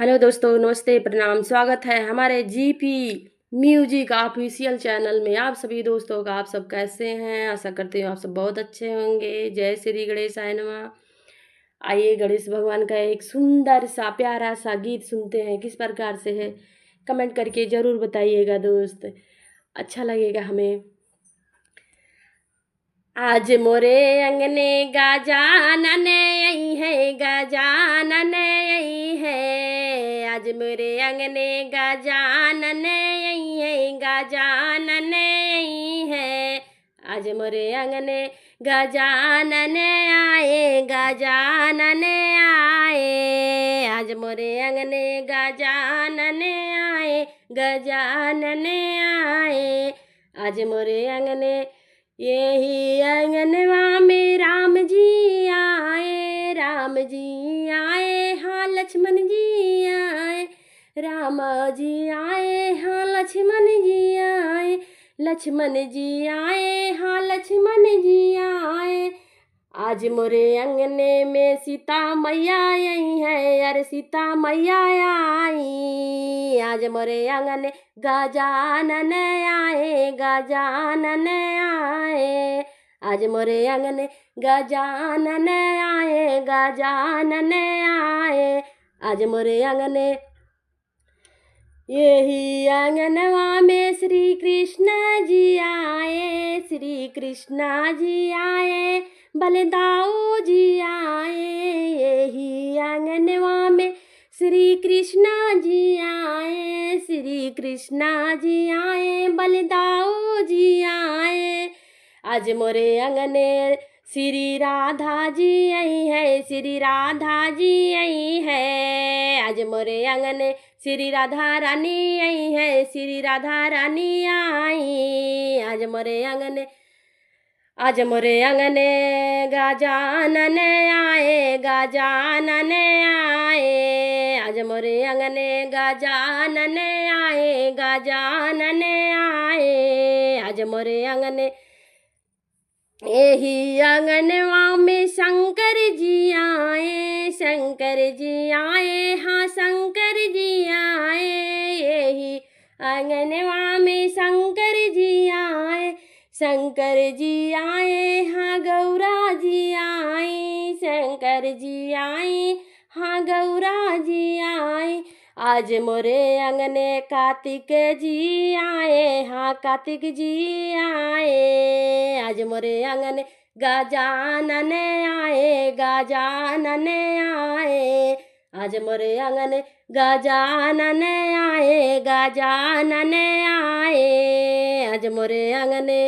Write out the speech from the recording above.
Hello दोस्तों, नमस्ते, प्रणाम। स्वागत है हमारे जीपी म्यूजिक ऑफिशियल चैनल में। आप सभी दोस्तों का, आप सब कैसे हैं? आशा करती हूँ आप सब बहुत अच्छे होंगे। जय श्री गणेशाय नमः। आइए गणेश भगवान का एक सुंदर सा प्यारा सा गीत सुनते हैं। किस प्रकार से है कमेंट करके ज़रूर बताइएगा दोस्त, अच्छा लगेगा हमें। आज मोरे अंगने गजानन आई है, गजानन आई है। आज मेरे अंगने गजानन आई है, गजानन आई है। आज मोरे अंगने गजानन आए, गजानन आए। आज मोरे अंगने गजानन आए, गजानन आए। आज मोरे अंगने यही अंगनवा में राम जी आए, राम जी आए, हाँ लक्ष्मण जी आए। राम जी आए, हाँ लक्ष्मण जी आए। लक्ष्मण जी आए, हाँ लक्ष्मण जी आए। आज मोरे अंगने में सीता मैया आई है, अरे सीता मैया आई। आज मोरे अंगने गजानन आए, गजानन आए। आज मोरे अंगने गजानन आए, गजानन आए। आज मोरे अंगने यही आंगनवा में श्री कृष्ण जी आए, श्री कृष्ण जी आए। बलदाऊ जी आए, यही आंगनवा में श्री कृष्ण जी आए, श्री कृष्ण जी आए। बलदाऊ जी आए। आज मोरे अंगने श्री राधा जी आई है, श्री राधा जी आई है। आज मोरे अंगने श्री राधा रानी आई है, श्री राधा रानी आई। आज मोरे अंगने गजानन आए, गजानन आए। आज मोरे अंगने गजानन आए, गजानन आए। आज मोरे अंगने यही आंगनवा में शंकर जी आए, शंकर जी आए, हाँ शंकर जी आए। यही आंगनवा में शंकर जी आए, शंकर जी आए, हाँ गौरा जी आई। शंकर जी आई, हाँ गौरा जी आई। आज मोरे अंगने कार्तिक जी आए, हाँ कार्तिक जी आए। आज मोरे अंगने गजानन आए, गजानन आए। आज मोरे अंगने गजानन आए, गजानन आए। आज मोरे अंगने